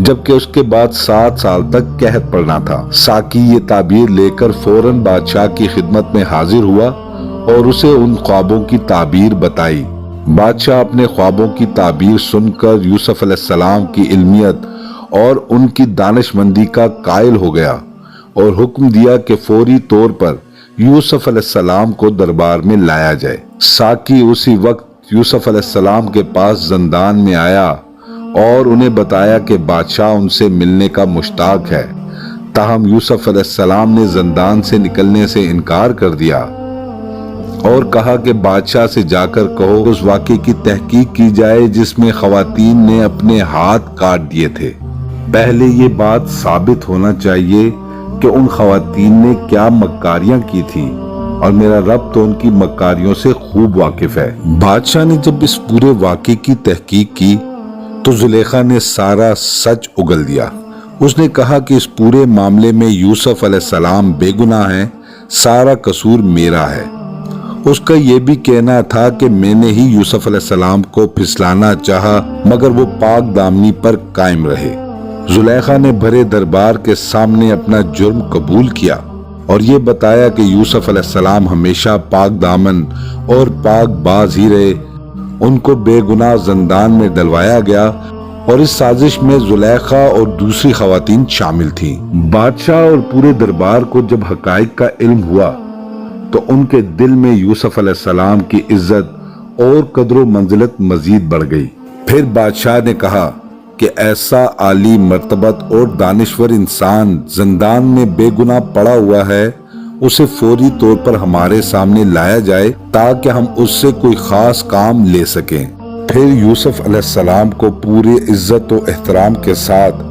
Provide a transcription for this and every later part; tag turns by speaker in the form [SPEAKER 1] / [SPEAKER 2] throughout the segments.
[SPEAKER 1] جبکہ اس کے بعد 7 سال تک قحط پڑنا تھا۔ ساقی یہ تعبیر لے کر فوراً بادشاہ کی خدمت میں حاضر ہوا اور اسے ان خوابوں کی تعبیر بتائی۔ بادشاہ اپنے خوابوں کی تعبیر سن کر یوسف علیہ السلام کی علمیت اور ان کی دانش مندی کا قائل ہو گیا اور حکم دیا کہ فوری طور پر یوسف علیہ السلام کو دربار میں لایا جائے۔ ساقی اسی وقت یوسف علیہ السلام کے پاس زندان میں آیا اور انہیں بتایا کہ بادشاہ ان سے ملنے کا مشتاق ہے۔ تاہم یوسف علیہ السلام نے زندان سے نکلنے سے انکار کر دیا اور کہا کہ بادشاہ سے جا کر کہو اس واقعے کی تحقیق کی جائے جس میں خواتین نے اپنے ہاتھ کاٹ دیے تھے۔ پہلے یہ بات ثابت ہونا چاہیے کہ ان خواتین نے کیا مکاریاں کی تھیں اور میرا رب تو ان کی مکاریوں سے خوب واقف ہے۔ بادشاہ نے جب اس پورے واقعے کی تحقیق کی تو زلیخا نے سارا سچ اگل دیا۔ اس نے کہا کہ اس پورے معاملے میں یوسف علیہ السلام بے گناہ ہیں، سارا قصور میرا ہے۔ اس کا یہ بھی کہنا تھا کہ میں نے ہی یوسف علیہ السلام کو پھسلانا چاہا مگر وہ پاک دامنی پر قائم رہے۔ زلیخا نے بھرے دربار کے سامنے اپنا جرم قبول کیا اور یہ بتایا کہ یوسف علیہ السلام ہمیشہ پاک دامن اور پاک باز ہی رہے۔ ان کو بے گناہ زندان میں ڈلوایا گیا اور اس سازش میں زلیخا اور دوسری خواتین شامل تھیں۔ بادشاہ اور پورے دربار کو جب حقائق کا علم ہوا تو ان کے دل میں یوسف علیہ السلام کی عزت اور قدر و منزلت مزید بڑھ گئی۔ پھر بادشاہ نے کہا کہ ایسا عالی مرتبت اور دانشور انسان زندان میں بے گناہ پڑا ہوا ہے، اسے فوری طور پر ہمارے سامنے لایا جائے تاکہ ہم اس سے کوئی خاص کام لے سکیں۔ پھر یوسف علیہ السلام کو پورے عزت و احترام کے ساتھ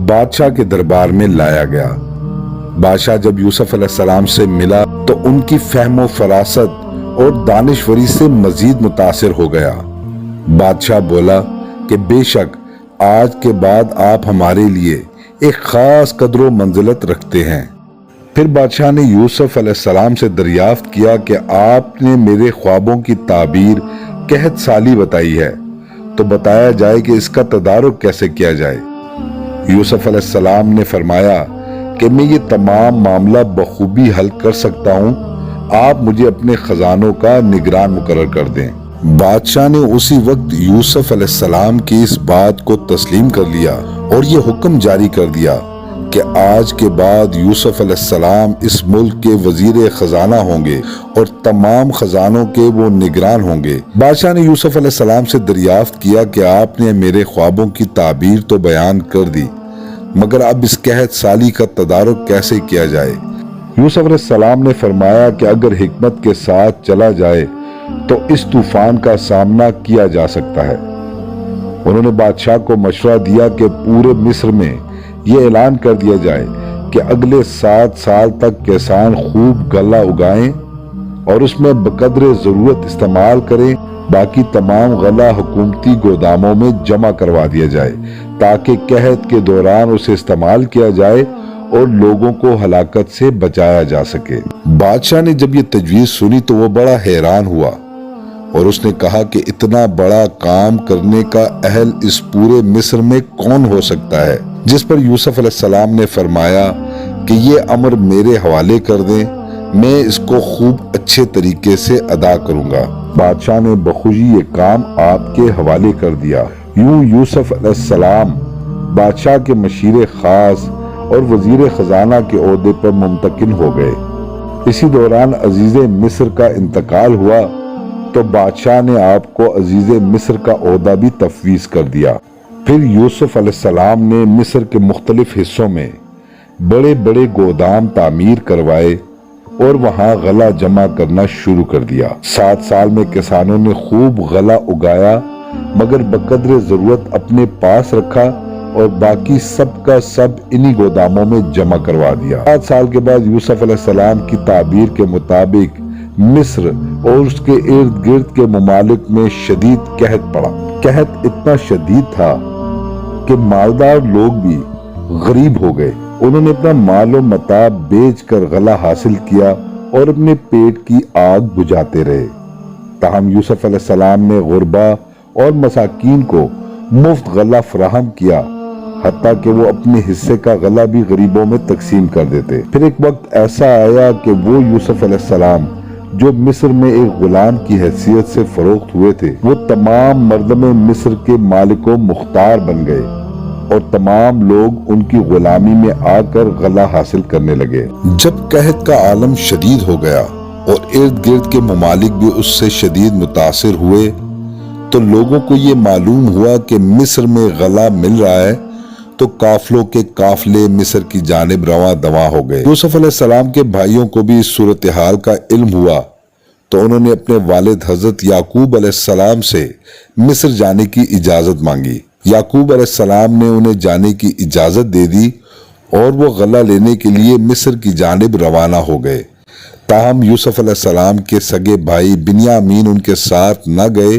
[SPEAKER 1] بادشاہ کے دربار میں لایا گیا۔ بادشاہ جب یوسف علیہ السلام سے ملا تو ان کی فہم و فراست اور دانشوری سے مزید متاثر ہو گیا۔ بادشاہ بولا کہ بے شک آج کے بعد آپ ہمارے لیے ایک خاص قدر و منزلت رکھتے ہیں۔ پھر بادشاہ نے یوسف علیہ السلام سے دریافت کیا کہ آپ نے میرے خوابوں کی تعبیر قحط سالی بتائی ہے تو بتایا جائے کہ اس کا تدارک کیسے کیا جائے۔ یوسف علیہ السلام نے فرمایا کہ میں یہ تمام معاملہ بخوبی حل کر سکتا ہوں، آپ مجھے اپنے خزانوں کا نگران مقرر کر دیں۔ بادشاہ نے اسی وقت یوسف علیہ السلام کی اس بات کو تسلیم کر لیا اور یہ حکم جاری کر دیا کہ آج کے بعد یوسف علیہ السلام اس ملک کے وزیر خزانہ ہوں گے اور تمام خزانوں کے وہ نگران ہوں گے۔ بادشاہ نے یوسف علیہ السلام سے دریافت کیا کہ آپ نے میرے خوابوں کی تعبیر تو بیان کر دی مگر اب اس قحط سالی کا تدارک کیسے کیا جائے؟ یوسف علیہ السلام نے فرمایا کہ اگر حکمت کے ساتھ چلا جائے تو اس طوفان کا سامنا کیا جا سکتا ہے۔ انہوں نے بادشاہ کو مشورہ دیا کہ پورے مصر میں یہ اعلان کر دیا جائے کہ اگلے 7 سال تک کسان خوب غلہ اگائیں اور اس میں بقدر ضرورت استعمال کریں، باقی تمام غلہ حکومتی گوداموں میں جمع کروا دیا جائے تاکہ قحط کے دوران اسے استعمال کیا جائے اور لوگوں کو ہلاکت سے بچایا جا سکے۔ بادشاہ نے جب یہ تجویز سنی تو وہ بڑا حیران ہوا اور اس نے کہا کہ اتنا بڑا کام کرنے کا اہل اس پورے مصر میں کون ہو سکتا ہے؟ جس پر یوسف علیہ السلام نے فرمایا کہ یہ امر میرے حوالے کر دیں، میں اس کو خوب اچھے طریقے سے ادا کروں گا۔ بادشاہ نے بخوشی یہ کام آپ کے حوالے کر دیا۔ یوں یوسف علیہ السلام بادشاہ کے مشیر خاص اور وزیر خزانہ کے عہدے پر منتقل ہو گئے۔ اسی دوران عزیز مصر کا انتقال ہوا تو بادشاہ نے آپ کو عزیز مصر کا عہدہ بھی تفویض کر دیا۔ پھر یوسف علیہ السلام نے مصر کے مختلف حصوں میں بڑے بڑے گودام تعمیر کروائے اور وہاں غلہ جمع کرنا شروع کر دیا۔ 7 سال میں کسانوں نے خوب غلہ اگایا مگر بقدر ضرورت اپنے پاس رکھا اور باقی سب کا سب انہی گوداموں میں جمع کروا دیا۔ 7 سال کے بعد یوسف علیہ السلام کی تعبیر کے مطابق مصر اور اس کے ارد گرد کے ممالک میں شدید قحط پڑا۔ قحط اتنا شدید تھا کہ مالدار لوگ بھی غریب ہو گئے۔ انہوں نے اپنا مال و متاع بیچ کر غلہ حاصل کیا اور اپنے پیٹ کی آگ بجھاتے رہے۔ تاہم یوسف علیہ السلام نے غربا اور مساکین کو مفت غلہ فراہم کیا حتیٰ کہ وہ اپنے حصے کا غلہ بھی غریبوں میں تقسیم کر دیتے۔ پھر ایک وقت ایسا آیا کہ وہ یوسف علیہ السلام جو مصر میں ایک غلام کی حیثیت سے فروخت ہوئے تھے، وہ تمام مردم مصر کے مالک و مختار بن گئے اور تمام لوگ ان کی غلامی میں آ کر غلہ حاصل کرنے لگے۔ جب قحط کا عالم شدید ہو گیا اور ارد گرد کے ممالک بھی اس سے شدید متاثر ہوئے، تو لوگوں کو یہ معلوم ہوا کہ مصر میں غلہ مل رہا ہے، تو قافلوں کے قافلے مصر کی جانب رواں دواں ہو گئے۔ یوسف علیہ السلام کے بھائیوں کو بھی اس صورتحال کا علم ہوا، تو انہوں نے اپنے والد حضرت یعقوب علیہ السلام سے مصر جانے کی اجازت مانگی۔ یعقوب علیہ السلام نے انہیں جانے کی اجازت دے دی اور وہ غلہ لینے کے لیے مصر کی جانب روانہ ہو گئے۔ تاہم یوسف علیہ السلام کے سگے بھائی بنیامین ان کے ساتھ نہ گئے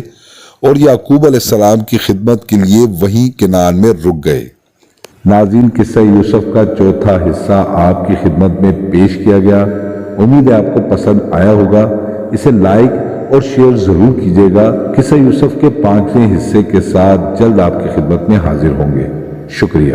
[SPEAKER 1] اور یعقوب علیہ السلام کی خدمت کے لیے وہیں کنعان میں رک گئے۔ ناظرین، قصہ یوسف کا چوتھا حصہ آپ کی خدمت میں پیش کیا گیا۔ امید ہے آپ کو پسند آیا ہوگا۔ اسے لائک اور شیئر ضرور کیجیے گا۔ قصہ یوسف کے 5ویں حصے کے ساتھ جلد آپ کی خدمت میں حاضر ہوں گے۔ شکریہ۔